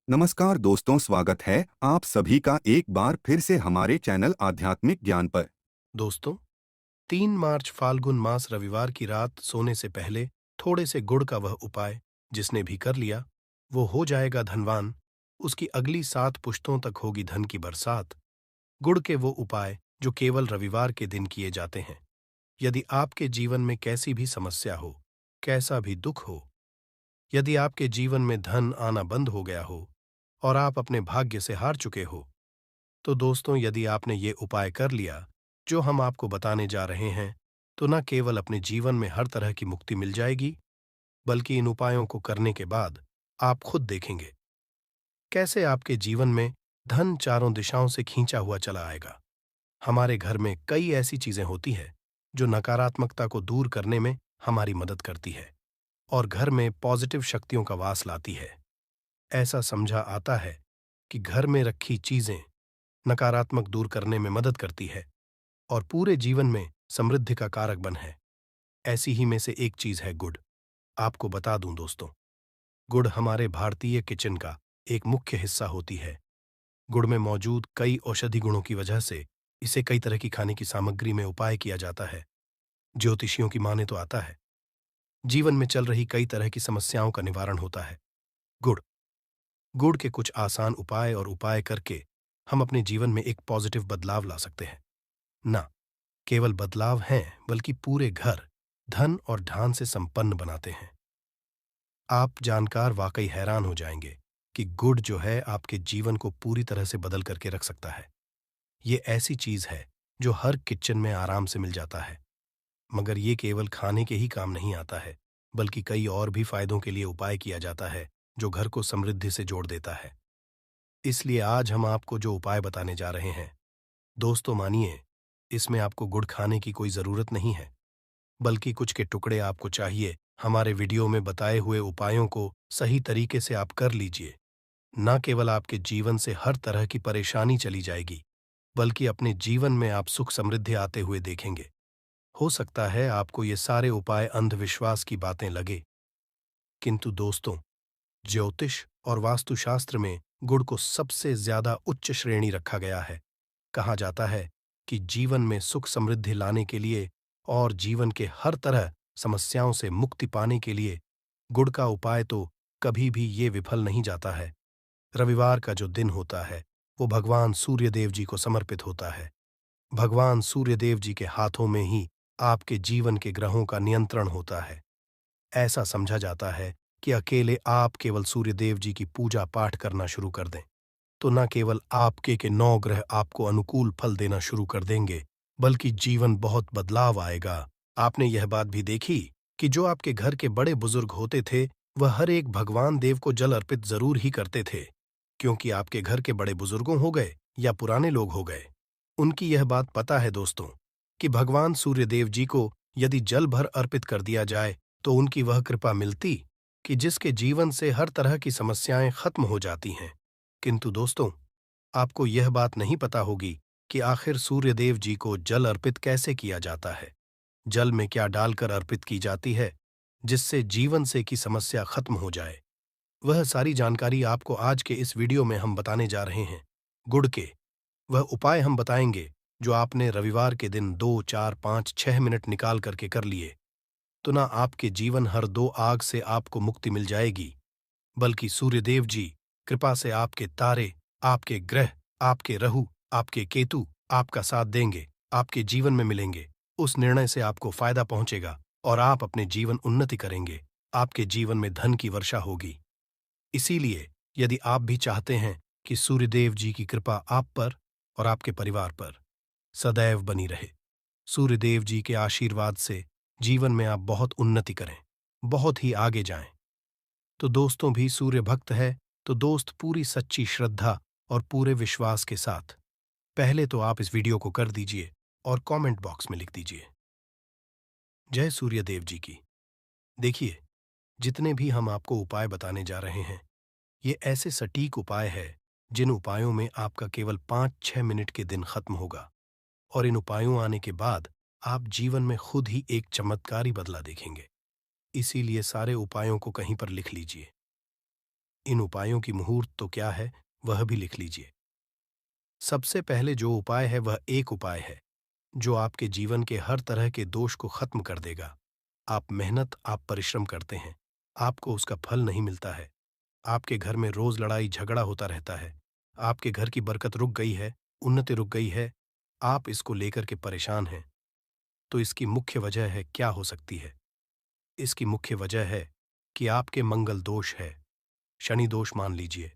नमस्कार दोस्तों, स्वागत है आप सभी का एक बार फिर से हमारे चैनल आध्यात्मिक ज्ञान पर। दोस्तों, 3 मार्च फाल्गुन मास रविवार की रात सोने से पहले थोड़े से गुड़ का वह उपाय जिसने भी कर लिया वो हो जाएगा धनवान। उसकी अगली 7 पुश्तों तक होगी धन की बरसात। गुड़ के वो उपाय जो केवल रविवार के दिन किए जाते हैं। यदि आपके जीवन में कैसी भी समस्या हो, कैसा भी दुख हो, यदि आपके जीवन में धन आना बंद हो गया हो और आप अपने भाग्य से हार चुके हो, तो दोस्तों, यदि आपने ये उपाय कर लिया जो हम आपको बताने जा रहे हैं, तो न केवल अपने जीवन में हर तरह की मुक्ति मिल जाएगी, बल्कि इन उपायों को करने के बाद आप खुद देखेंगे कैसे आपके जीवन में धन चारों दिशाओं से खींचा हुआ चला आएगा। हमारे घर में कई ऐसी चीजें होती हैं जो नकारात्मकता को दूर करने में हमारी मदद करती है और घर में पॉजिटिव शक्तियों का वास लाती है। ऐसा समझा आता है कि घर में रखी चीजें नकारात्मक दूर करने में मदद करती है और पूरे जीवन में समृद्धि का कारक बन है। ऐसी ही में से एक चीज है गुड़। आपको बता दूं दोस्तों, गुड़ हमारे भारतीय किचन का एक मुख्य हिस्सा होती है। गुड़ में मौजूद कई औषधि गुणों की वजह से इसे कई तरह की खाने की सामग्री में उपाय किया जाता है। ज्योतिषियों की माने तो आता है जीवन में चल रही कई तरह की समस्याओं का निवारण होता है गुड़। गुड़ के कुछ आसान उपाय और उपाय करके हम अपने जीवन में एक पॉजिटिव बदलाव ला सकते हैं। ना केवल बदलाव हैं, बल्कि पूरे घर धन और ढान से संपन्न बनाते हैं। आप जानकार वाकई हैरान हो जाएंगे कि गुड़ जो है आपके जीवन को पूरी तरह से बदल करके रख सकता है। ये ऐसी चीज है जो हर किचन में आराम से मिल जाता है, मगर ये केवल खाने के ही काम नहीं आता है, बल्कि कई और भी फायदों के लिए उपाय किया जाता है जो घर को समृद्धि से जोड़ देता है। इसलिए आज हम आपको जो उपाय बताने जा रहे हैं, दोस्तों मानिए, इसमें आपको गुड़ खाने की कोई जरूरत नहीं है, बल्कि कुछ के टुकड़े आपको चाहिए। हमारे वीडियो में बताए हुए उपायों को सही तरीके से आप कर लीजिए। न केवल आपके जीवन से हर तरह की परेशानी चली जाएगी, बल्कि अपने जीवन में आप सुख समृद्धि आते हुए देखेंगे। हो सकता है आपको ये सारे उपाय अंधविश्वास की बातें लगे, किंतु दोस्तों, ज्योतिष और वास्तुशास्त्र में गुड़ को सबसे ज्यादा उच्च श्रेणी रखा गया है। कहा जाता है कि जीवन में सुख समृद्धि लाने के लिए और जीवन के हर तरह समस्याओं से मुक्ति पाने के लिए गुड़ का उपाय तो कभी भी ये विफल नहीं जाता है। रविवार का जो दिन होता है वो भगवान सूर्यदेव जी को समर्पित होता है। भगवान सूर्यदेव जी के हाथों में ही आपके जीवन के ग्रहों का नियंत्रण होता है। ऐसा समझा जाता है कि अकेले आप केवल सूर्यदेव जी की पूजा पाठ करना शुरू कर दें, तो न केवल आपके के 9 ग्रह आपको अनुकूल फल देना शुरू कर देंगे, बल्कि जीवन बहुत बदलाव आएगा। आपने यह बात भी देखी कि जो आपके घर के बड़े बुजुर्ग होते थे, वह हर एक भगवान देव को जल अर्पित जरूर ही करते थे, क्योंकि आपके घर के बड़े बुजुर्गों हो गए या पुराने लोग हो गए, उनकी यह बात पता है दोस्तों कि भगवान सूर्यदेव जी को यदि जल भर अर्पित कर दिया जाए तो उनकी वह कृपा मिलती कि जिसके जीवन से हर तरह की समस्याएं खत्म हो जाती हैं। किंतु दोस्तों, आपको यह बात नहीं पता होगी कि आखिर सूर्यदेव जी को जल अर्पित कैसे किया जाता है। जल में क्या डालकर अर्पित की जाती है जिससे जीवन से की समस्या खत्म हो जाए। वह सारी जानकारी आपको आज के इस वीडियो में हम बताने जा रहे हैं। गुड़ के वह उपाय हम बताएंगे जो आपने रविवार के दिन 2, 4, 5, 6 मिनट निकाल करके कर लिए, तो ना आपके जीवन हर 2 आग से आपको मुक्ति मिल जाएगी, बल्कि सूर्यदेव जी कृपा से आपके तारे, आपके ग्रह, आपके राहु, आपके केतु आपका साथ देंगे, आपके जीवन में मिलेंगे। उस निर्णय से आपको फायदा पहुंचेगा और आप अपने जीवन उन्नति करेंगे। आपके जीवन में धन की वर्षा होगी। इसीलिए यदि आप भी चाहते हैं कि सूर्यदेव जी की कृपा आप पर और आपके परिवार पर सदैव बनी रहे, सूर्यदेव जी के आशीर्वाद से जीवन में आप बहुत उन्नति करें, बहुत ही आगे जाएं, तो दोस्तों भी सूर्य भक्त है, तो दोस्त पूरी सच्ची श्रद्धा और पूरे विश्वास के साथ पहले तो आप इस वीडियो को कर दीजिए और कमेंट बॉक्स में लिख दीजिए जय सूर्यदेव जी की। देखिए, जितने भी हम आपको उपाय बताने जा रहे हैं, ये ऐसे सटीक उपाय है जिन उपायों में आपका केवल 5-6 मिनट के दिन खत्म होगा और इन उपायों आने के बाद आप जीवन में खुद ही एक चमत्कारी बदला देखेंगे। इसीलिए सारे उपायों को कहीं पर लिख लीजिए। इन उपायों की मुहूर्त तो क्या है, वह भी लिख लीजिए। सबसे पहले जो उपाय है वह एक उपाय है जो आपके जीवन के हर तरह के दोष को खत्म कर देगा। आप परिश्रम करते हैं, आपको उसका फल नहीं मिलता है। आपके घर में रोज लड़ाई झगड़ा होता रहता है। आपके घर की बरकत रुक गई है, उन्नति रुक गई है। आप इसको लेकर के परेशान हैं। तो इसकी मुख्य वजह है, क्या हो सकती है? इसकी मुख्य वजह है कि आपके मंगल दोष है। शनि दोष मान लीजिए।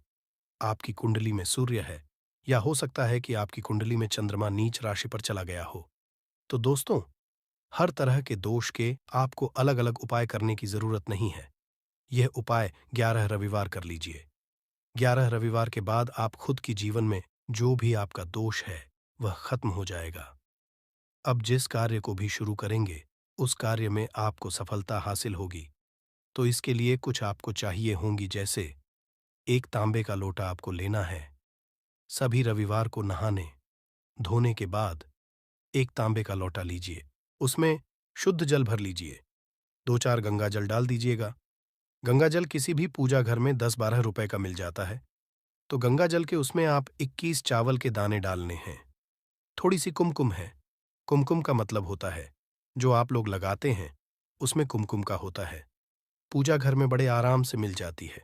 आपकी कुंडली में सूर्य है, या हो सकता है कि आपकी कुंडली में चंद्रमा नीच राशि पर चला गया हो। तो दोस्तों, हर तरह के दोष के आपको अलग अलग उपाय करने की जरूरत नहीं है। यह उपाय 11 रविवार कर लीजिए। 11 रविवार के बाद आप खुद की जीवन में जो भी आपका दोष है वह खत्म हो जाएगा। अब जिस कार्य को भी शुरू करेंगे उस कार्य में आपको सफलता हासिल होगी। तो इसके लिए कुछ आपको चाहिए होंगी, जैसे एक तांबे का लोटा आपको लेना है। सभी रविवार को नहाने धोने के बाद एक तांबे का लोटा लीजिए, उसमें शुद्ध जल भर लीजिए। 2-4 गंगा जल डाल दीजिएगा। गंगा जल किसी भी पूजा घर में 10-12 रुपए का मिल जाता है। तो गंगा जल के उसमें आप 21 चावल के दाने डालने हैं। थोड़ी सी कुमकुम है। कुमकुम का मतलब होता है जो आप लोग लगाते हैं, उसमें कुमकुम का होता है। पूजा घर में बड़े आराम से मिल जाती है।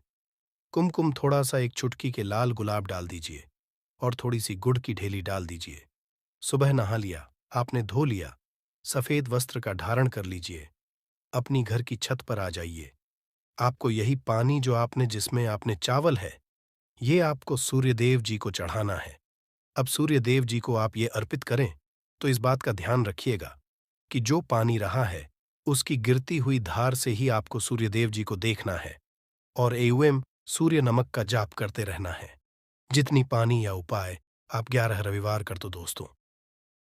कुमकुम थोड़ा सा एक चुटकी के लाल गुलाब डाल दीजिए और थोड़ी सी गुड़ की ढेली डाल दीजिए। सुबह नहा लिया, आपने धो लिया, सफेद वस्त्र का धारण कर लीजिए। अपनी घर की छत पर आ जाइए। आपको यही पानी जो जिसमें आपने चावल है, ये आपको सूर्यदेव जी को चढ़ाना है। अब सूर्यदेव जी को आप ये अर्पित करें तो इस बात का ध्यान रखिएगा कि जो पानी रहा है उसकी गिरती हुई धार से ही आपको सूर्यदेव जी को देखना है और एवं सूर्य नमक का जाप करते रहना है। जितनी पानी या उपाय आप 11 रविवार कर दो दोस्तों,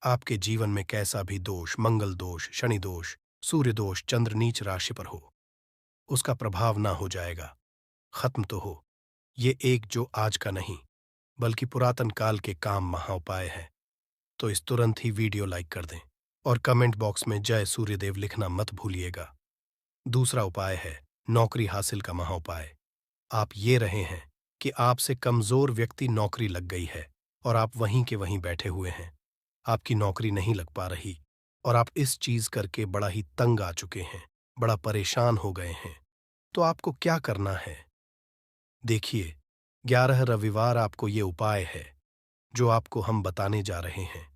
आपके जीवन में कैसा भी दोष, मंगल दोष, शनि दोष, सूर्य दोष, चंद्र नीच राशि पर हो, उसका प्रभाव ना हो जाएगा, खत्म तो हो। ये एक जो आज का नहीं बल्कि पुरातन काल के काम महाउपाय है। तो इस तुरंत ही वीडियो लाइक कर दें और कमेंट बॉक्स में जय सूर्यदेव लिखना मत भूलिएगा। दूसरा उपाय है नौकरी हासिल का महाउपाय। आप ये रहे हैं कि आपसे कमजोर व्यक्ति नौकरी लग गई है और आप वहीं के वहीं बैठे हुए हैं। आपकी नौकरी नहीं लग पा रही और आप इस चीज करके बड़ा ही तंग आ चुके हैं, बड़ा परेशान हो गए हैं। तो आपको क्या करना है? देखिए, 11 रविवार आपको ये उपाय है जो आपको हम बताने जा रहे हैं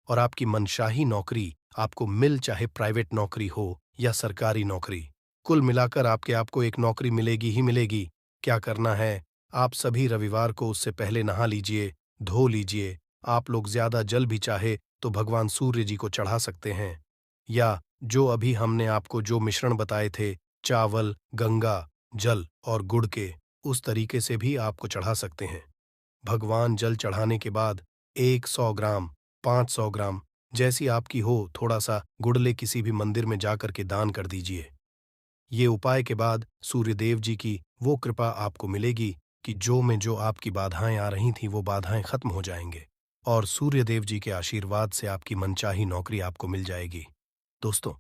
और आपकी मनशाही नौकरी आपको मिल चाहे प्राइवेट नौकरी हो या सरकारी नौकरी, कुल मिलाकर आपको एक नौकरी मिलेगी ही मिलेगी। क्या करना है? आप सभी रविवार को उससे पहले नहा लीजिए, धो लीजिए। आप लोग ज्यादा जल भी चाहे तो भगवान सूर्य जी को चढ़ा सकते हैं, या जो अभी हमने आपको जो मिश्रण बताए थे, चावल, गंगा जल और गुड़ के, उस तरीके से भी आपको चढ़ा सकते हैं। भगवान जल चढ़ाने के बाद 100 ग्राम, 500 ग्राम जैसी आपकी हो, थोड़ा सा गुड़ले किसी भी मंदिर में जाकर के दान कर दीजिए। ये उपाय के बाद सूर्यदेव जी की वो कृपा आपको मिलेगी कि जो आपकी बाधाएं आ रही थी वो बाधाएं खत्म हो जाएंगे और सूर्यदेव जी के आशीर्वाद से आपकी मनचाही नौकरी आपको मिल जाएगी। दोस्तों,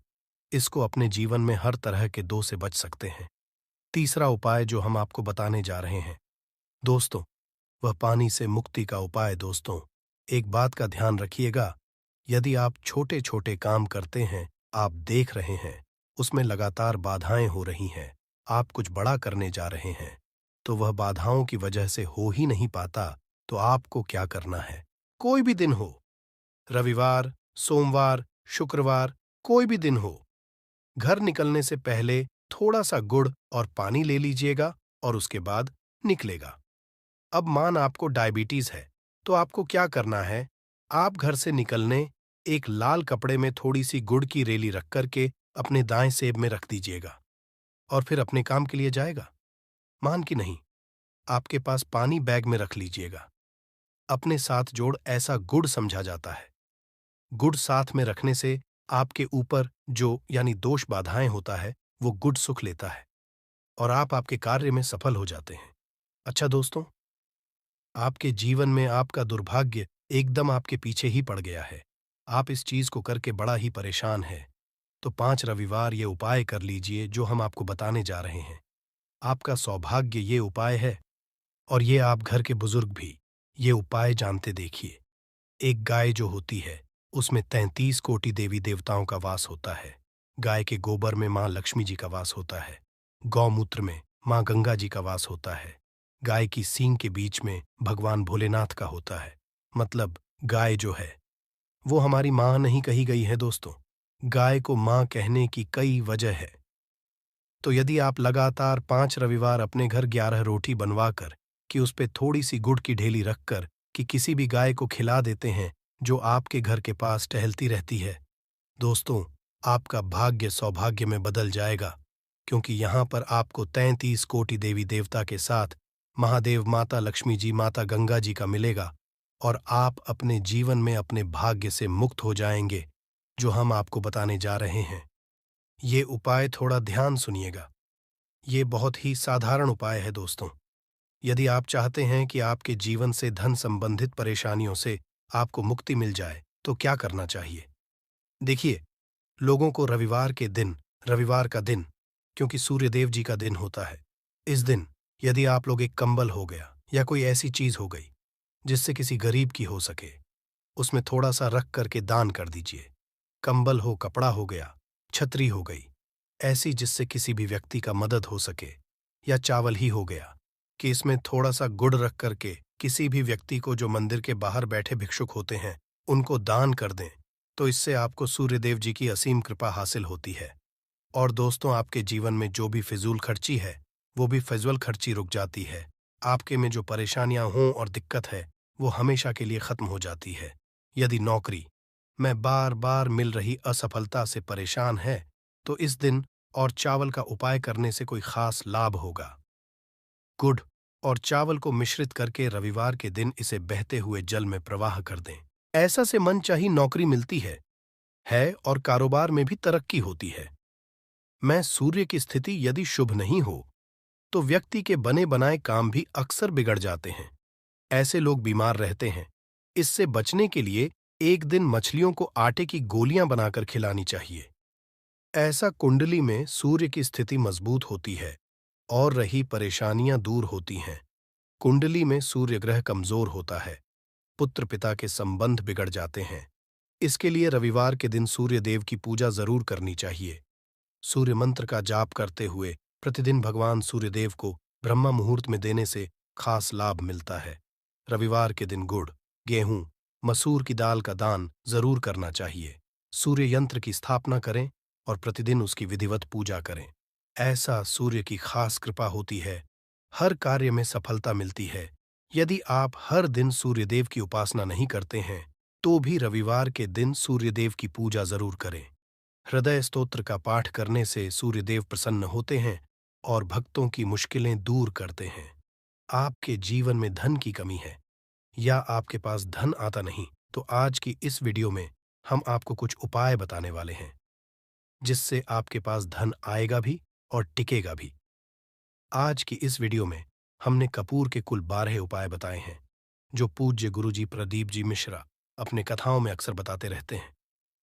इसको अपने जीवन में हर तरह के दो से बच सकते हैं। तीसरा उपाय जो हम आपको बताने जा रहे हैं दोस्तों, वह पानी से मुक्ति का उपाय। दोस्तों, एक बात का ध्यान रखिएगा, यदि आप छोटे छोटे काम करते हैं, आप देख रहे हैं उसमें लगातार बाधाएं हो रही हैं, आप कुछ बड़ा करने जा रहे हैं तो वह बाधाओं की वजह से हो ही नहीं पाता, तो आपको क्या करना है? कोई भी दिन हो, रविवार, सोमवार, शुक्रवार, कोई भी दिन हो, घर निकलने से पहले थोड़ा सा गुड़ और पानी ले लीजिएगा और उसके बाद निकलेगा। अब मान आपको डायबिटीज है तो आपको क्या करना है? आप घर से निकलने एक लाल कपड़े में थोड़ी सी गुड़ की रेली रख करके अपने दाएं सेब में रख दीजिएगा और फिर अपने काम के लिए जाएगा। मान कि नहीं, आपके पास पानी बैग में रख लीजिएगा। अपने साथ जोड़ ऐसा गुड़ समझा जाता है। गुड़ साथ में रखने से आपके ऊपर जो यानी दोष बाधाएं होता है वो गुड़ सुख लेता है और आप आपके कार्य में सफल हो जाते हैं। अच्छा दोस्तों, आपके जीवन में आपका दुर्भाग्य एकदम आपके पीछे ही पड़ गया है, आप इस चीज को करके बड़ा ही परेशान है, तो 5 रविवार ये उपाय कर लीजिए जो हम आपको बताने जा रहे हैं। आपका सौभाग्य ये उपाय है और ये आप घर के बुजुर्ग भी ये उपाय जानते देखिए। एक गाय जो होती है, उसमें 33 कोटि देवी देवताओं का वास होता है। गाय के गोबर में माँ लक्ष्मी जी का वास होता है। गौमूत्र में माँ गंगा जी का वास होता है। गाय की सींग के बीच में भगवान भोलेनाथ का होता है। मतलब गाय जो है वो हमारी माँ नहीं कही गई है दोस्तों। गाय को माँ कहने की कई वजह है। तो यदि आप लगातार 5 रविवार अपने घर 11 रोटी बनवा कर कि उस पे थोड़ी सी गुड़ की ढेली रखकर कि किसी भी गाय को खिला देते हैं जो आपके घर के पास टहलती रहती है, दोस्तों, आपका भाग्य सौभाग्य में बदल जाएगा, क्योंकि यहाँ पर आपको 33 कोटि देवी देवता के साथ महादेव, माता लक्ष्मी जी, माता गंगा जी का मिलेगा और आप अपने जीवन में अपने भाग्य से मुक्त हो जाएंगे, जो हम आपको बताने जा रहे हैं। ये उपाय थोड़ा ध्यान सुनिएगा। ये बहुत ही साधारण उपाय है दोस्तों। यदि आप चाहते हैं कि आपके जीवन से धन संबंधित परेशानियों से आपको मुक्ति मिल जाए, तो क्या करना चाहिए? देखिए, लोगों को रविवार का दिन, क्योंकि सूर्यदेव जी का दिन होता है, इस दिन यदि आप लोग एक कंबल हो गया या कोई ऐसी चीज हो गई जिससे किसी गरीब की हो सके, उसमें थोड़ा सा रख करके दान कर दीजिए। कंबल हो, कपड़ा हो गया, छतरी हो गई, ऐसी जिससे किसी भी व्यक्ति का मदद हो सके, या चावल ही हो गया कि इसमें थोड़ा सा गुड़ रख करके किसी भी व्यक्ति को जो मंदिर के बाहर बैठे भिक्षुक होते हैं उनको दान कर दें, तो इससे आपको सूर्यदेव जी की असीम कृपा हासिल होती है। और दोस्तों, आपके जीवन में जो भी फिजूल खर्ची है वो भी फिजूल खर्ची रुक जाती है। आपके में जो परेशानियां हों और दिक्कत है वो हमेशा के लिए खत्म हो जाती है। यदि नौकरी में बार बार मिल रही असफलता से परेशान है, तो इस दिन और चावल का उपाय करने से कोई खास लाभ होगा। गुड़ और चावल को मिश्रित करके रविवार के दिन इसे बहते हुए जल में प्रवाह कर दें। ऐसा से मनचाही नौकरी मिलती है और कारोबार में भी तरक्की होती है। मैं सूर्य की स्थिति यदि शुभ नहीं हो तो व्यक्ति के बने बनाए काम भी अक्सर बिगड़ जाते हैं। ऐसे लोग बीमार रहते हैं। इससे बचने के लिए एक दिन मछलियों को आटे की गोलियां बनाकर खिलानी चाहिए। ऐसा कुंडली में सूर्य की स्थिति मजबूत होती है और रही परेशानियां दूर होती हैं। कुंडली में सूर्य ग्रह कमजोर होता है, पुत्र पिता के संबंध बिगड़ जाते हैं। इसके लिए रविवार के दिन सूर्य देव की पूजा जरूर करनी चाहिए। सूर्य मंत्र का जाप करते हुए प्रतिदिन भगवान सूर्यदेव को ब्रह्म मुहूर्त में देने से खास लाभ मिलता है। रविवार के दिन गुड़, गेहूं, मसूर की दाल का दान जरूर करना चाहिए। सूर्य यंत्र की स्थापना करें और प्रतिदिन उसकी विधिवत पूजा करें। ऐसा सूर्य की खास कृपा होती है, हर कार्य में सफलता मिलती है। यदि आप हर दिन सूर्यदेव की उपासना नहीं करते हैं, तो भी रविवार के दिन सूर्यदेव की पूजा जरूर करें। हृदय स्तोत्र का पाठ करने से सूर्यदेव प्रसन्न होते हैं और भक्तों की मुश्किलें दूर करते हैं। आपके जीवन में धन की कमी है या आपके पास धन आता नहीं, तो आज की इस वीडियो में हम आपको कुछ उपाय बताने वाले हैं जिससे आपके पास धन आएगा भी और टिकेगा भी। आज की इस वीडियो में हमने कपूर के कुल 12 उपाय बताए हैं जो पूज्य गुरुजी प्रदीप जी मिश्रा अपने कथाओं में अक्सर बताते रहते हैं।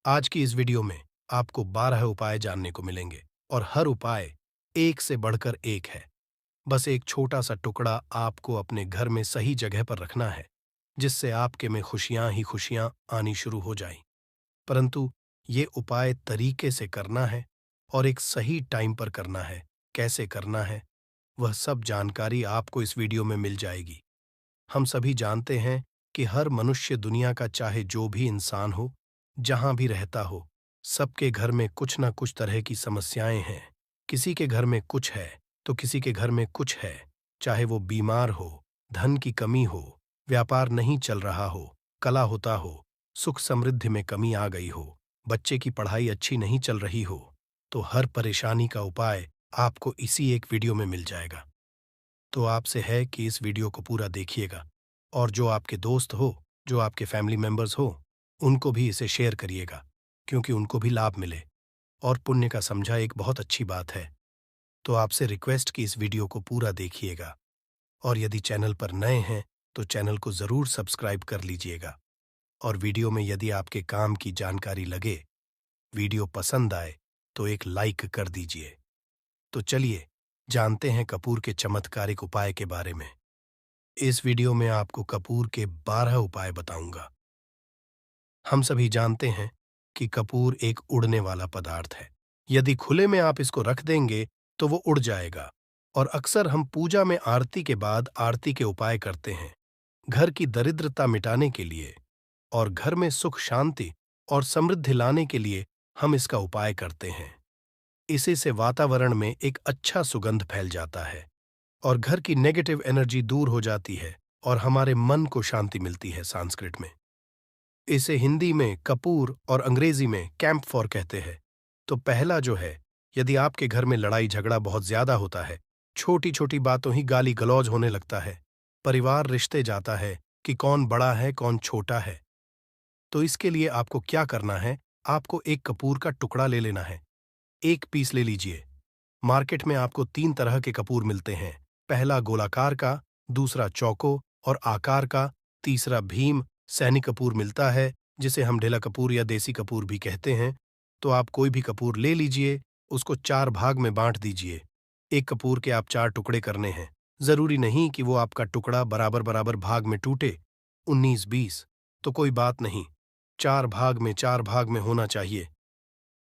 आज की इस वीडियो में आपको 12 उपाय जानने को मिलेंगे और हर उपाय एक से बढ़कर एक है। बस एक छोटा सा टुकड़ा आपको अपने घर में सही जगह पर रखना है, जिससे आपके में खुशियां ही खुशियां आनी शुरू हो जाएं। परंतु ये उपाय तरीके से करना है और एक सही टाइम पर करना है। कैसे करना है वह सब जानकारी आपको इस वीडियो में मिल जाएगी। हम सभी जानते हैं कि हर मनुष्य दुनिया का चाहे जो भी इंसान हो, जहां भी रहता हो, सबके घर में कुछ ना कुछ तरह की समस्याएं हैं। किसी के घर में कुछ है तो किसी के घर में कुछ है, चाहे वो बीमार हो, धन की कमी हो, व्यापार नहीं चल रहा हो, कला होता हो, सुख समृद्धि में कमी आ गई हो, बच्चे की पढ़ाई अच्छी नहीं चल रही हो, तो हर परेशानी का उपाय आपको इसी एक वीडियो में मिल जाएगा। तो आपसे है कि इस वीडियो को पूरा देखिएगा और जो आपके दोस्त हो, जो आपके फैमिली मेंबर्स हो, उनको भी इसे शेयर करिएगा, क्योंकि उनको भी लाभ मिले और पुण्य का समझा एक बहुत अच्छी बात है। तो आपसे रिक्वेस्ट कि इस वीडियो को पूरा देखिएगा और यदि चैनल पर नए हैं तो चैनल को ज़रूर सब्सक्राइब कर लीजिएगा। और वीडियो में यदि आपके काम की जानकारी लगे, वीडियो पसंद आए, तो एक लाइक कर दीजिए। तो चलिए जानते हैं कपूर के चमत्कारिक उपाय के बारे में। इस वीडियो में आपको कपूर के 12 उपाय बताऊंगा। हम सभी जानते हैं कि कपूर एक उड़ने वाला पदार्थ है। यदि खुले में आप इसको रख देंगे तो वो उड़ जाएगा। और अक्सर हम पूजा में आरती के बाद आरती के उपाय करते हैं, घर की दरिद्रता मिटाने के लिए और घर में सुख शांति और समृद्धि लाने के लिए हम इसका उपाय करते हैं। इसी से वातावरण में एक अच्छा सुगंध फैल जाता है और घर की नेगेटिव एनर्जी दूर हो जाती है और हमारे मन को शांति मिलती है। संस्कृत में इसे हिंदी में कपूर और अंग्रेजी में कैंपफॉर कहते हैं। तो पहला जो है, यदि आपके घर में लड़ाई झगड़ा बहुत ज्यादा होता है, छोटी छोटी बातों ही गाली गलौज होने लगता है, परिवार रिश्ते जाता है कि कौन बड़ा है कौन छोटा है, तो इसके लिए आपको क्या करना है? आपको एक कपूर का टुकड़ा ले लेना है। एक पीस ले लीजिए। मार्केट में आपको 3 तरह के कपूर मिलते हैं। पहला गोलाकार का, दूसरा चौको और आकार का, तीसरा भीम सैनिक कपूर मिलता है, जिसे हम ढेला कपूर या देसी कपूर भी कहते हैं। तो आप कोई भी कपूर ले लीजिए, उसको 4 भाग में बांट दीजिए। एक कपूर के आप 4 टुकड़े करने हैं। जरूरी नहीं कि वो आपका टुकड़ा बराबर बराबर भाग में टूटे, 19-20, तो कोई बात नहीं, 4 भाग में होना चाहिए।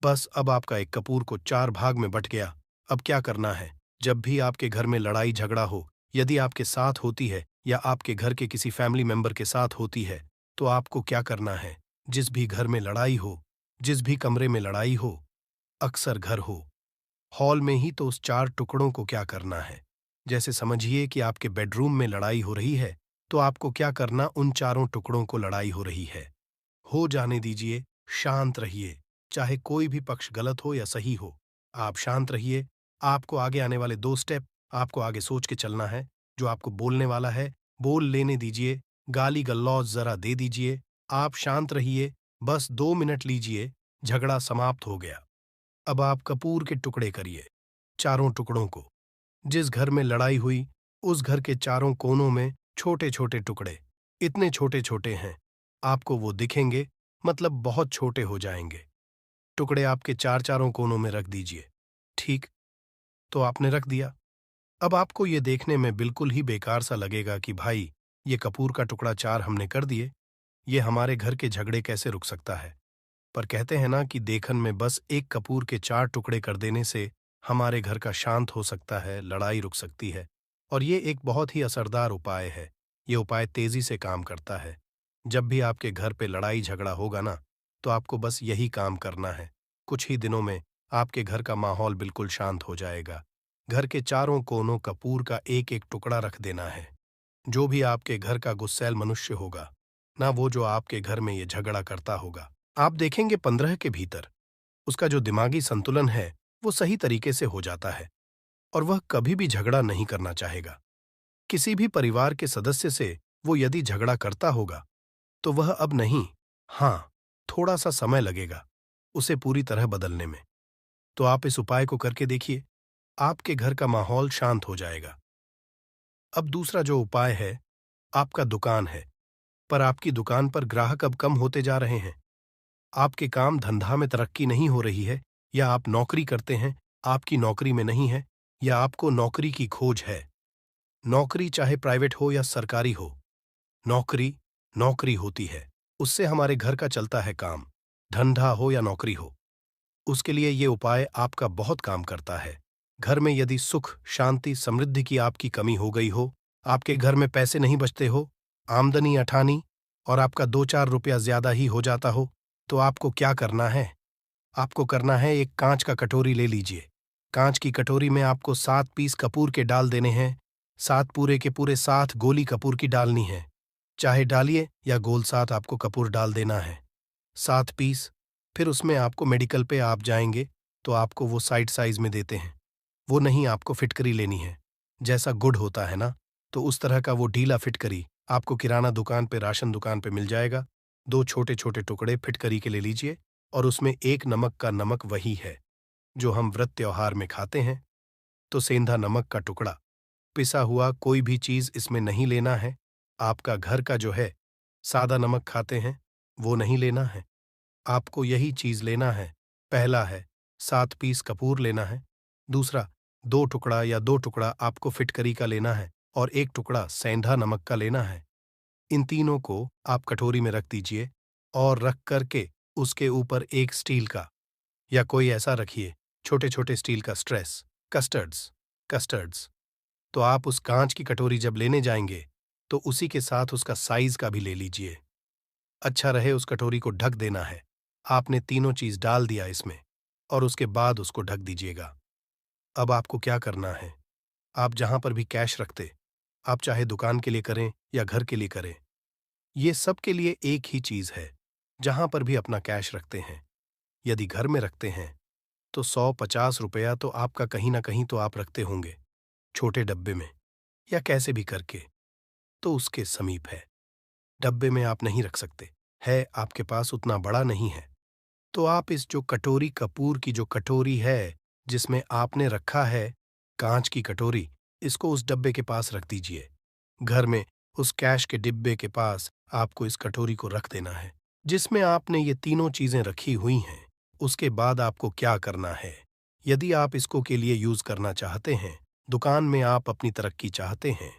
बस अब आपका एक कपूर को 4 भाग में बट गया। अब क्या करना है? जब भी आपके घर में लड़ाई झगड़ा हो, यदि आपके साथ होती है या आपके घर के किसी फैमिली मेंबर के साथ होती है, तो आपको क्या करना है? जिस भी घर में लड़ाई हो, जिस भी कमरे में लड़ाई हो, अक्सर घर हो, हॉल में ही, तो उस 4 टुकड़ों को क्या करना है? जैसे समझिए कि आपके बेडरूम में लड़ाई हो रही है, तो आपको क्या करना? उन चारों टुकड़ों को लड़ाई हो रही है, हो जाने दीजिए, शांत रहिए। चाहे कोई भी पक्ष गलत हो या सही हो, आप शांत रहिए। आपको आगे आने वाले 2 स्टेप आपको आगे सोच के चलना है। जो आपको बोलने वाला है, बोल लेने दीजिए। गाली गलौज जरा दे दीजिए। आप शांत रहिए, बस 2 मिनट लीजिए, झगड़ा समाप्त हो गया। अब आप कपूर के टुकड़े करिए, चारों टुकड़ों को। जिस घर में लड़ाई हुई, उस घर के चारों कोनों में छोटे छोटे टुकड़े, इतने छोटे छोटे हैं, आपको वो दिखेंगे, मतलब बहुत छोटे हो जाएंगे। टुकड़े आपके चारों कोनों में रख दीजिए। ठीक, तो आपने रख दिया। अब आपको ये देखने में बिल्कुल ही बेकार सा लगेगा कि भाई, ये कपूर का टुकड़ा 4 हमने कर दिए, ये हमारे घर के झगड़े कैसे रुक सकता है? पर कहते हैं ना कि देखन में बस एक कपूर के 4 टुकड़े कर देने से हमारे घर का शांत हो सकता है, लड़ाई रुक सकती है। और ये एक बहुत ही असरदार उपाय है। ये उपाय तेजी से काम करता है। जब भी आपके घर पे लड़ाई झगड़ा होगा ना, तो आपको बस यही काम करना है। कुछ ही दिनों में आपके घर का माहौल बिल्कुल शांत हो जाएगा। घर के चारों कोनों कपूर का एक एक टुकड़ा रख देना है। जो भी आपके घर का गुस्सैल मनुष्य होगा ना, वो जो आपके घर में ये झगड़ा करता होगा, आप देखेंगे 15 के भीतर उसका जो दिमागी संतुलन है, वो सही तरीके से हो जाता है और वह कभी भी झगड़ा नहीं करना चाहेगा। किसी भी परिवार के सदस्य से वो यदि झगड़ा करता होगा, तो वह अब नहीं, हाँ, थोड़ा सा समय लगेगा उसे पूरी तरह बदलने में। तो आप इस उपाय को करके देखिए, आपके घर का माहौल शांत हो जाएगा। अब दूसरा जो उपाय है, आपका दुकान है, पर आपकी दुकान पर ग्राहक अब कम होते जा रहे हैं। आपके काम धंधा में तरक्की नहीं हो रही है, या आप नौकरी करते हैं, आपकी नौकरी में नहीं है, या आपको नौकरी की खोज है। नौकरी चाहे प्राइवेट हो या सरकारी हो, नौकरी नौकरी होती है, उससे हमारे घर का चलता है काम, धंधा हो या नौकरी हो। उसके लिए ये उपाय आपका बहुत काम करता है। घर में यदि सुख शांति समृद्धि की आपकी कमी हो गई हो, आपके घर में पैसे नहीं बचते हो, आमदनी अठानी और आपका 2-4 रुपया ज्यादा ही हो जाता हो, तो आपको क्या करना है? आपको करना है, एक कांच का कटोरी ले लीजिए। कांच की कटोरी में आपको 7 पीस कपूर के डाल देने हैं। 7 पूरे के पूरे 7 गोली कपूर की डालनी है। चाहे डालिए या गोल 7 आपको कपूर डाल देना है, 7 पीस। फिर उसमें आपको मेडिकल पे आप जाएंगे तो आपको वो साइड साइज में देते हैं। वो नहीं, आपको फिटकरी लेनी है। जैसा गुड़ होता है ना, तो उस तरह का वो ढीला फिटकरी आपको किराना दुकान पे, राशन दुकान पे मिल जाएगा। 2 छोटे छोटे टुकड़े फिटकरी के ले लीजिए और उसमें 1 नमक का, नमक वही है जो हम व्रत त्योहार में खाते हैं, तो सेंधा नमक का टुकड़ा। पिसा हुआ कोई भी चीज इसमें नहीं लेना है। आपका घर का जो है सादा नमक खाते हैं, वो नहीं लेना है। आपको यही चीज लेना है। पहला है 7 पीस कपूर लेना है। दूसरा 2 टुकड़ा या 2 टुकड़ा आपको फिटकरी का लेना है। और एक टुकड़ा सेंधा नमक का लेना है। इन तीनों को आप कटोरी में रख दीजिए और रख करके उसके ऊपर एक स्टील का या कोई ऐसा रखिए, छोटे छोटे स्टील का स्ट्रेस, कस्टर्ड्स। तो आप उस कांच की कटोरी जब लेने जाएंगे तो उसी के साथ उसका साइज का भी ले लीजिए। अच्छा रहे उस कटोरी को ढक देना है। आपने तीनों चीज डाल दिया इसमें और उसके बाद उसको ढक दीजिएगा। अब आपको क्या करना है, आप जहां पर भी कैश रखते, आप चाहे दुकान के लिए करें या घर के लिए करें, ये सब के लिए एक ही चीज है। जहां पर भी अपना कैश रखते हैं, यदि घर में रखते हैं तो 100-50 रुपया तो आपका कहीं ना कहीं तो आप रखते होंगे, छोटे डब्बे में या कैसे भी करके, तो उसके समीप है। डब्बे में आप नहीं रख सकते, है आपके पास उतना बड़ा नहीं है, तो आप इस जो कटोरी कपूर की जो कटोरी है जिसमें आपने रखा है कांच की कटोरी, इसको उस डब्बे के पास रख दीजिए। घर में उस कैश के डिब्बे के पास आपको इस कटोरी को रख देना है जिसमें आपने ये तीनों चीजें रखी हुई हैं। उसके बाद आपको क्या करना है, यदि आप इसको के लिए यूज करना चाहते हैं, दुकान में आप अपनी तरक्की चाहते हैं,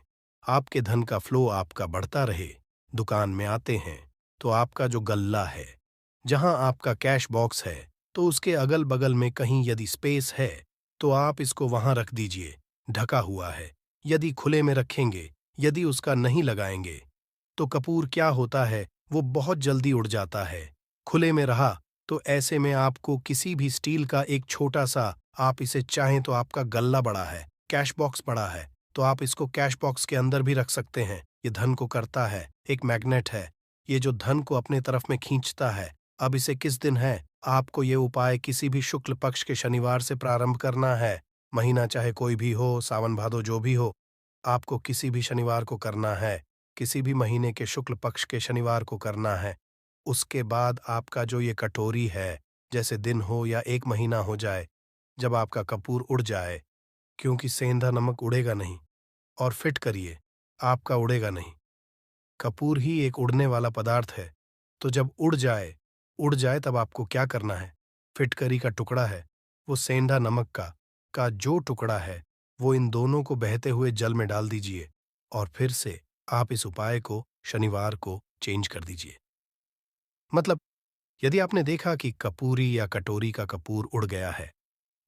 आपके धन का फ्लो आपका बढ़ता रहे, दुकान में आते हैं तो आपका जो गल्ला है, जहां आपका कैश बॉक्स है, तो उसके अगल बगल में कहीं यदि स्पेस है तो आप इसको वहां रख दीजिए, ढका हुआ है। यदि खुले में रखेंगे, यदि उसका नहीं लगाएंगे, तो कपूर क्या होता है, वो बहुत जल्दी उड़ जाता है। खुले में रहा तो ऐसे में आपको किसी भी स्टील का एक छोटा सा, आप इसे चाहें तो आपका गल्ला बड़ा है, कैश बॉक्स बड़ा है, तो आप इसको कैश बॉक्स के अंदर भी रख सकते हैं। ये धन को करता है, एक मैग्नेट है, ये जो धन को अपने तरफ में खींचता है। अब इसे किस दिन है, आपको ये उपाय किसी भी शुक्ल पक्ष के शनिवार से प्रारंभ करना है। महीना चाहे कोई भी हो, सावन भादो जो भी हो, आपको किसी भी शनिवार को करना है, किसी भी महीने के शुक्ल पक्ष के शनिवार को करना है। उसके बाद आपका जो ये कटोरी है, जैसे दिन हो या एक महीना हो जाए, जब आपका कपूर उड़ जाए, क्योंकि सेंधा नमक उड़ेगा नहीं, और फिट करिए, आपका उड़ेगा नहीं। कपूर ही एक उड़ने वाला पदार्थ है, तो जब उड़ जाए तब आपको क्या करना है, फिटकरी का टुकड़ा है, वो सेंधा नमक का जो टुकड़ा है, वो इन दोनों को बहते हुए जल में डाल दीजिए और फिर से आप इस उपाय को शनिवार को चेंज कर दीजिए। मतलब यदि आपने देखा कि कपूरी या कटोरी का कपूर उड़ गया है,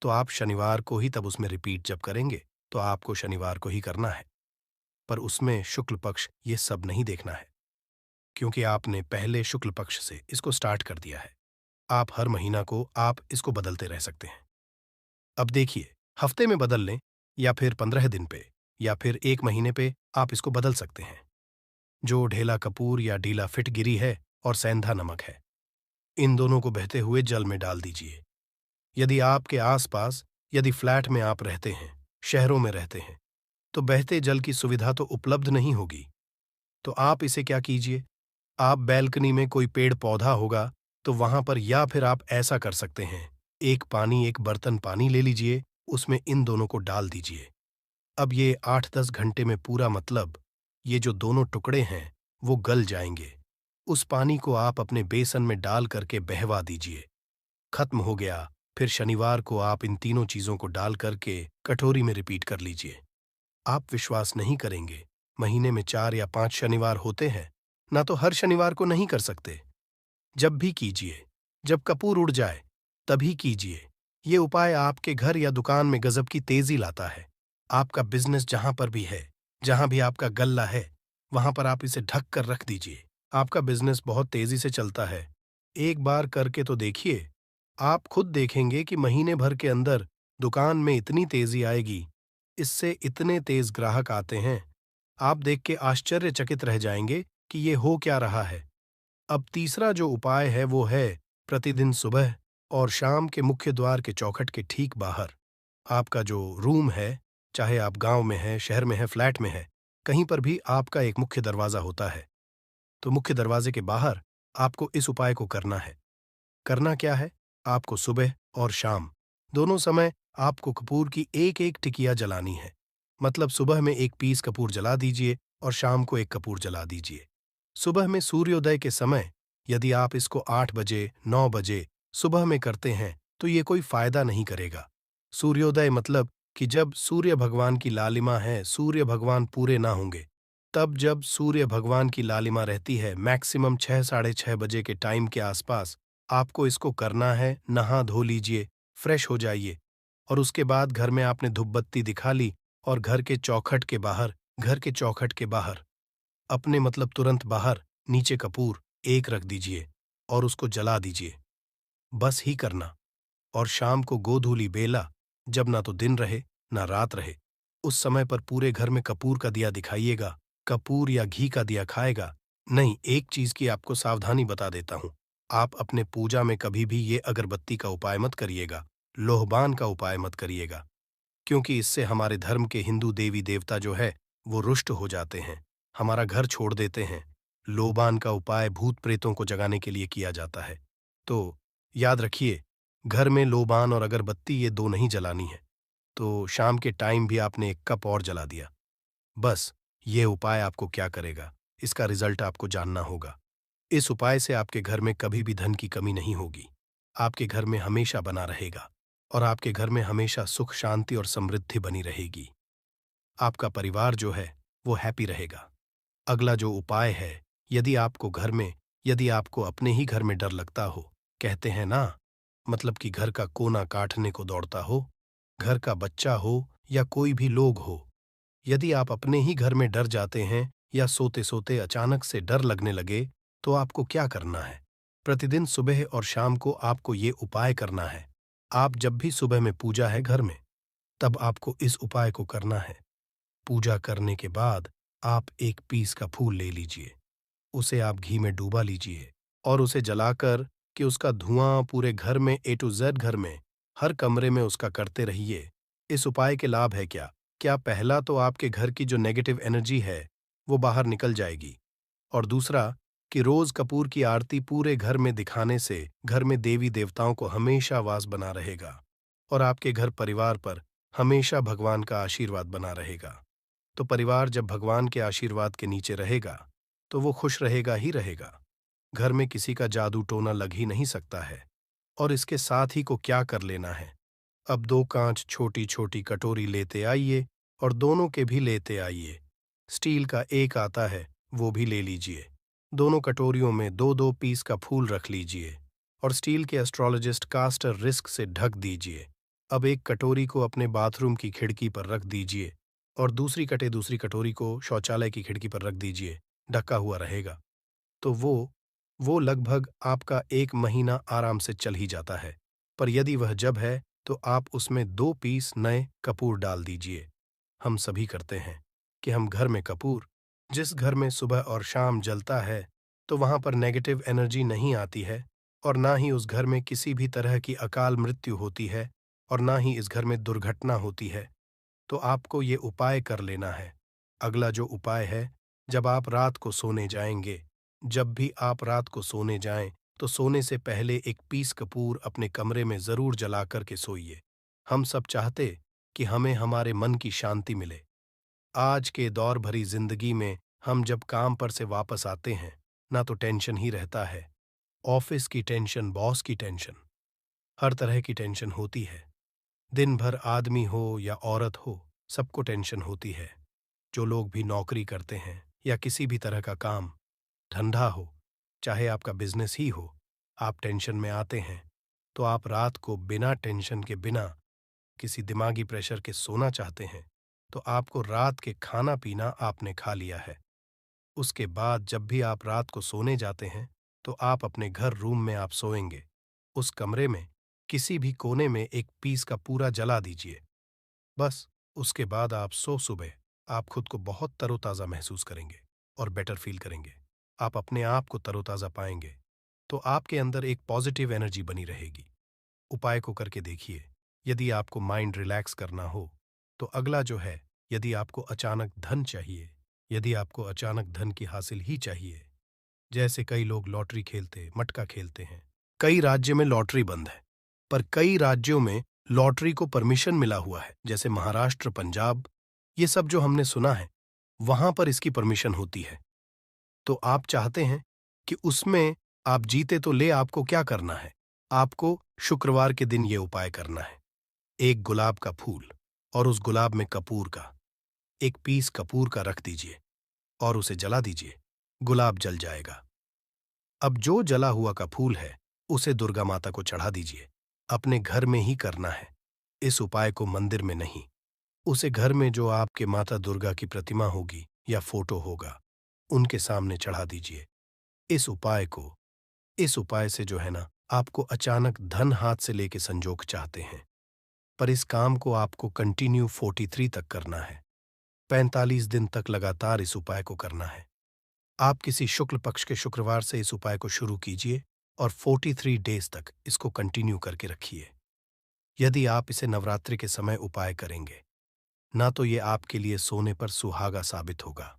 तो आप शनिवार को ही तब उसमें रिपीट जब करेंगे तो आपको शनिवार को ही करना है। पर उसमें शुक्ल पक्ष ये सब नहीं देखना है, क्योंकि आपने पहले शुक्ल पक्ष से इसको स्टार्ट कर दिया है। आप हर महीना को आप इसको बदलते रह सकते हैं। अब देखिए, हफ्ते में बदल लें या फिर 15 दिन पे या फिर 1 महीने पे आप इसको बदल सकते हैं। जो ढेला कपूर या ढीला फिटगिरी है और सेंधा नमक है, इन दोनों को बहते हुए जल में डाल दीजिए। यदि आपके आसपास, यदि फ्लैट में आप रहते हैं, शहरों में रहते हैं, तो बहते जल की सुविधा तो उपलब्ध नहीं होगी। तो आप इसे क्या कीजिए, आप बैल्कनी में कोई पेड़ पौधा होगा तो वहां पर, या फिर आप ऐसा कर सकते हैं, एक बर्तन पानी ले लीजिए, उसमें इन दोनों को डाल दीजिए। अब ये 8-10 घंटे में पूरा, मतलब ये जो दोनों टुकड़े हैं वो गल जाएंगे। उस पानी को आप अपने बेसन में डाल करके बहवा दीजिए। खत्म हो गया, फिर शनिवार को आप इन तीनों चीजों को डाल करके कटोरी में रिपीट कर लीजिए। आप विश्वास नहीं करेंगे, महीने में 4 या 5 शनिवार होते हैं, ना तो हर शनिवार को नहीं कर सकते। जब भी कीजिए, जब कपूर उड़ जाए तभी कीजिए। ये उपाय आपके घर या दुकान में गजब की तेजी लाता है। आपका बिजनेस जहां पर भी है, जहां भी आपका गल्ला है, वहां पर आप इसे ढक कर रख दीजिए। आपका बिजनेस बहुत तेजी से चलता है। एक बार करके तो देखिए, आप खुद देखेंगे कि महीने भर के अंदर दुकान में इतनी तेजी आएगी, इससे इतने तेज ग्राहक आते हैं, आप देख के आश्चर्यचकित रह जाएंगे कि ये हो क्या रहा है। अब तीसरा जो उपाय है वो है, प्रतिदिन सुबह और शाम के मुख्य द्वार के चौखट के ठीक बाहर, आपका जो रूम है, चाहे आप गांव में हैं, शहर में हैं, फ्लैट में हैं, कहीं पर भी आपका एक मुख्य दरवाजा होता है। तो मुख्य दरवाजे के बाहर आपको इस उपाय को करना है। करना क्या है, आपको सुबह और शाम दोनों समय आपको कपूर की एक एक टिकिया जलानी है। मतलब सुबह में 1 पीस कपूर जला दीजिए और शाम को 1 कपूर जला दीजिए। सुबह में सूर्योदय के समय यदि आप इसको 8 बजे, 9 बजे सुबह में करते हैं तो ये कोई फायदा नहीं करेगा। सूर्योदय मतलब कि जब सूर्य भगवान की लालिमा है, सूर्य भगवान पूरे ना होंगे, तब जब सूर्य भगवान की लालिमा रहती है मैक्सिमम 6 साढ़े 6 बजे के टाइम के आसपास, आपको इसको करना है। नहा धो लीजिए, फ्रेश हो जाइए, और उसके बाद घर में आपने धूप बत्ती दिखा ली और घर के चौखट के बाहर अपने मतलब तुरंत बाहर नीचे कपूर एक रख दीजिए और उसको जला दीजिए। बस ही करना। और शाम को गोधूली बेला, जब ना तो दिन रहे ना रात रहे, उस समय पर पूरे घर में कपूर का दिया दिखाइएगा। कपूर या घी का दिया खाएगा नहीं। एक चीज की आपको सावधानी बता देता हूं, आप अपने पूजा में कभी भी ये अगरबत्ती का उपाय मत करिएगा, लोहबान का उपाय मत करिएगा, क्योंकि इससे हमारे धर्म के हिंदू देवी देवता जो है वो रुष्ट हो जाते हैं, हमारा घर छोड़ देते हैं। लोबान का उपाय भूत प्रेतों को जगाने के लिए किया जाता है। तो याद रखिए, घर में लोबान और अगरबत्ती ये दो नहीं जलानी है। तो शाम के टाइम भी आपने एक कप और जला दिया। बस ये उपाय आपको क्या करेगा, इसका रिजल्ट आपको जानना होगा। इस उपाय से आपके घर में कभी भी धन की कमी नहीं होगी, आपके घर में हमेशा बना रहेगा, और आपके घर में हमेशा सुख शांति और समृद्धि बनी रहेगी। आपका परिवार जो है वो हैप्पी रहेगा। अगला जो उपाय है, यदि आपको अपने ही घर में डर लगता हो, कहते हैं ना, मतलब कि घर का कोना काटने को दौड़ता हो, घर का बच्चा हो या कोई भी लोग हो, यदि आप अपने ही घर में डर जाते हैं या सोते सोते अचानक से डर लगने लगे, तो आपको क्या करना है? प्रतिदिन सुबह और शाम को आपको ये उपाय करना है। आप जब भी सुबह में पूजा है घर में, तब आपको इस उपाय को करना है। पूजा करने के बाद आप एक पीस का फूल ले लीजिए, उसे आप घी में डूबा लीजिए और उसे जलाकर कि उसका धुआं पूरे घर में A to Z घर में हर कमरे में उसका करते रहिए। इस उपाय के लाभ है क्या? क्या पहला तो आपके घर की जो नेगेटिव एनर्जी है वो बाहर निकल जाएगी, और दूसरा कि रोज कपूर की आरती पूरे घर में दिखाने से घर में देवी देवताओं को हमेशा वास बना रहेगा और आपके घर परिवार पर हमेशा भगवान का आशीर्वाद बना रहेगा। तो परिवार जब भगवान के आशीर्वाद के नीचे रहेगा तो वो खुश रहेगा ही रहेगा। घर में किसी का जादू टोना लग ही नहीं सकता है। और इसके साथ ही को क्या कर लेना है, अब 2 कांच छोटी छोटी कटोरी लेते आइए और दोनों के भी लेते आइए। स्टील का एक आता है वो भी ले लीजिए। दोनों कटोरियों में 2-2 पीस का फूल रख लीजिए और स्टील के एस्ट्रोलॉजिस्ट कास्टर रिस्क से ढक दीजिए। अब एक कटोरी को अपने बाथरूम की खिड़की पर रख दीजिए और दूसरी कटोरी को शौचालय की खिड़की पर रख दीजिए, ढका हुआ रहेगा। तो वो लगभग आपका 1 महीना आराम से चल ही जाता है। पर यदि वह जब है तो आप उसमें 2 पीस नए कपूर डाल दीजिए। हम सभी करते हैं कि हम घर में कपूर, जिस घर में सुबह और शाम जलता है तो वहां पर नेगेटिव एनर्जी नहीं आती है, और ना ही उस घर में किसी भी तरह की अकाल मृत्यु होती है, और ना ही इस घर में दुर्घटना होती है। तो आपको ये उपाय कर लेना है। अगला जो उपाय है, जब भी आप रात को सोने जाएं, तो सोने से पहले एक पीस कपूर अपने कमरे में जरूर जला कर के सोइए। हम सब चाहते कि हमें हमारे मन की शांति मिले। आज के दौर भरी जिंदगी में हम जब काम पर से वापस आते हैं, ना तो टेंशन ही रहता है, ऑफिस की टेंशन, बॉस की टेंशन, हर तरह की टेंशन होती है। दिन भर आदमी हो या औरत हो, सबको टेंशन होती है। जो लोग भी नौकरी करते हैं या किसी भी तरह का काम धंधा हो, चाहे आपका बिजनेस ही हो, आप टेंशन में आते हैं। तो आप रात को बिना टेंशन के, बिना किसी दिमागी प्रेशर के सोना चाहते हैं, तो आपको रात के खाना पीना आपने खा लिया है। उसके बाद जब भी आप रात को सोने जाते हैं, तो आप अपने घर रूम में आप सोएंगे, उस कमरे में किसी भी कोने में एक पीस का पूरा जला दीजिए। बस उसके बाद सुबह आप खुद को बहुत तरोताज़ा महसूस करेंगे और बेटर फील करेंगे। आप अपने आप को तरोताज़ा पाएंगे, तो आपके अंदर एक पॉजिटिव एनर्जी बनी रहेगी। उपाय को करके देखिए। यदि आपको माइंड रिलैक्स करना हो, तो अगला जो है, यदि आपको अचानक धन चाहिए, यदि आपको अचानक धन की हासिल ही चाहिए, जैसे कई लोग लॉटरी खेलते, मटका खेलते हैं। कई राज्य में लॉटरी बंद है, पर कई राज्यों में लॉटरी को परमिशन मिला हुआ है, जैसे महाराष्ट्र, पंजाब, ये सब जो हमने सुना है, वहां पर इसकी परमिशन होती है। तो आप चाहते हैं कि उसमें आप जीते तो ले, आपको क्या करना है? आपको शुक्रवार के दिन ये उपाय करना है। एक गुलाब का फूल और उस गुलाब में कपूर का एक पीस कपूर का रख दीजिए और उसे जला दीजिए। गुलाब जल जाएगा। अब जो जला हुआ का फूल है उसे दुर्गा माता को चढ़ा दीजिए। अपने घर में ही करना है, इस उपाय को मंदिर में नहीं। उसे घर में जो आपके माता दुर्गा की प्रतिमा होगी या फोटो होगा उनके सामने चढ़ा दीजिए। इस उपाय से जो है ना, आपको अचानक धन हाथ से लेके संजोग चाहते हैं, पर इस काम को आपको कंटिन्यू 43 तक करना है। 45 दिन तक लगातार इस उपाय को करना है। आप किसी शुक्ल पक्ष के शुक्रवार से इस उपाय को शुरू कीजिए और 43 डेज तक इसको कंटिन्यू करके रखिए। यदि आप इसे नवरात्रि के समय उपाय करेंगे ना, तो ये आपके लिए सोने पर सुहागा साबित होगा।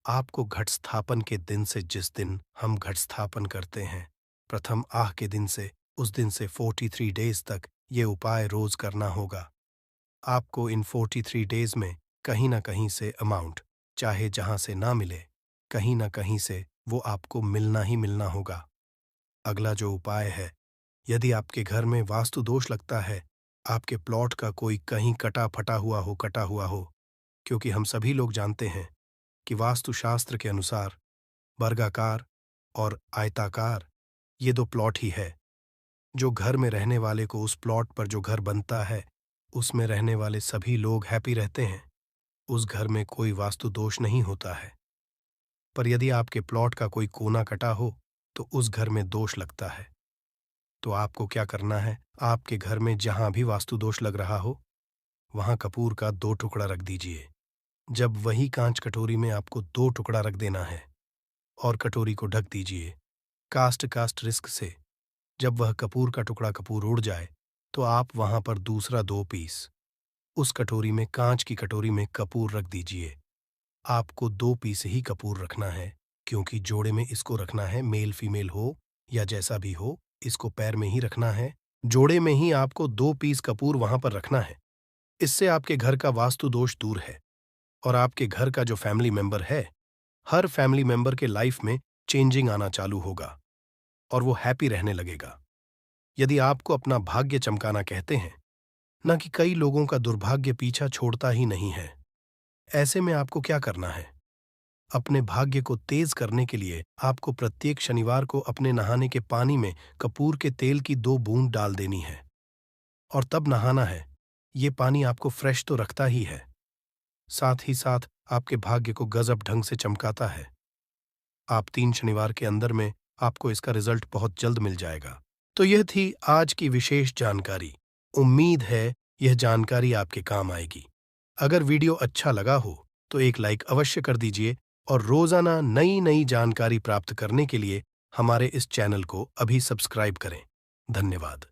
आपको घट स्थापन के दिन से, जिस दिन हम घट स्थापन करते हैं, प्रथम आह के दिन से, उस दिन से 43 डेज तक ये उपाय रोज करना होगा। आपको इन 43 डेज में कहीं ना कहीं से अमाउंट, चाहे जहां से ना मिले, कहीं ना कहीं से वो आपको मिलना ही मिलना होगा। अगला जो उपाय है, यदि आपके घर में वास्तु दोष लगता है, आपके प्लॉट का कोई कहीं कटा हुआ हो, क्योंकि हम सभी लोग जानते हैं कि वास्तुशास्त्र के अनुसार वर्गाकार और आयताकार ये दो प्लॉट ही है। जो घर में रहने वाले को, उस प्लॉट पर जो घर बनता है उसमें रहने वाले सभी लोग हैप्पी रहते हैं, उस घर में कोई वास्तु दोष नहीं होता है। पर यदि आपके प्लॉट का कोई कोना कटा हो तो उस घर में दोष लगता है। तो आपको क्या करना है, आपके घर में जहां भी वास्तु दोष लग रहा हो वहां कपूर का 2 टुकड़ा रख दीजिए। जब वही कांच कटोरी में आपको 2 टुकड़ा रख देना है और कटोरी को ढक दीजिए कास्ट रिस्क से। जब वह कपूर का टुकड़ा कपूर उड़ जाए तो आप वहां पर दूसरा 2 पीस उस कटोरी में, कांच की कटोरी में कपूर रख दीजिए। आपको 2 पीस ही कपूर रखना है, क्योंकि जोड़े में इसको रखना है, मेल फीमेल हो या जैसा भी हो, इसको पैर में ही रखना है। जोड़े में ही आपको 2 पीस कपूर वहां पर रखना है। इससे आपके घर का वास्तु दोष दूर है और आपके घर का जो फैमिली मेंबर है, हर फैमिली मेंबर के लाइफ में चेंजिंग आना चालू होगा और वो हैप्पी रहने लगेगा। यदि आपको अपना भाग्य चमकाना कहते हैं ना, कि कई लोगों का दुर्भाग्य पीछा छोड़ता ही नहीं है, ऐसे में आपको क्या करना है, अपने भाग्य को तेज करने के लिए आपको प्रत्येक शनिवार को अपने नहाने के पानी में कपूर के तेल की 2 बूंद डाल देनी है और तब नहाना है। ये पानी आपको फ्रेश तो रखता ही है, साथ ही साथ आपके भाग्य को गजब ढंग से चमकाता है। आप 3 शनिवार के अंदर में आपको इसका रिजल्ट बहुत जल्द मिल जाएगा। तो यह थी आज की विशेष जानकारी। उम्मीद है यह जानकारी आपके काम आएगी। अगर वीडियो अच्छा लगा हो तो एक लाइक अवश्य कर दीजिए और रोजाना नई नई जानकारी प्राप्त करने के लिए हमारे इस चैनल को अभी सब्सक्राइब करें। धन्यवाद।